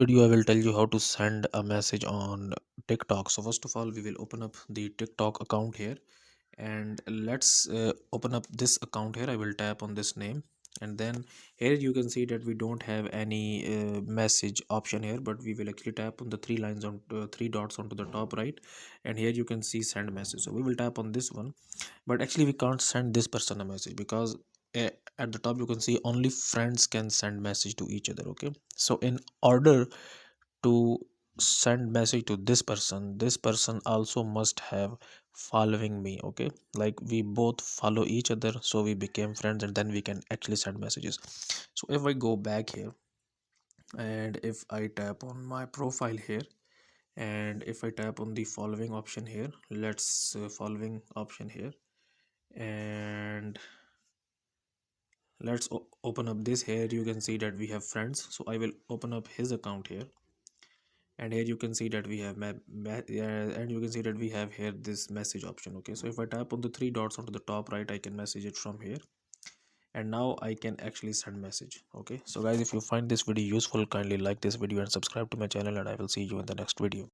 Video I will tell you how to send a message on TikTok. So first of all, we will open up the TikTok account here, and let's open up this account here. I will tap on this name, and then here you can see that we don't have any message option here, but we will actually tap on the three lines on three dots onto the top right, and here you can see send message. So we will tap on this one, but actually we can't send this person a message because uh, at the top you can see only friends can send message to each other. Okay, so in order to send message to this person also must have following me. Okay, like we both follow each other, so we became friends, and then we can actually send messages. So if I go back here, and if I tap on my profile here, and if I tap on the following option here, let's following option here, and let's open up this. Here you can see that we have friends, so I will open up his account here, and here you can see that we have and you can see that we have here this message option. Okay, so if I tap on the three dots onto the top right, I can message it from here, and now I can actually send message. Okay, so guys, if you find this video useful, kindly like this video and subscribe to my channel, and I will see you in the next video.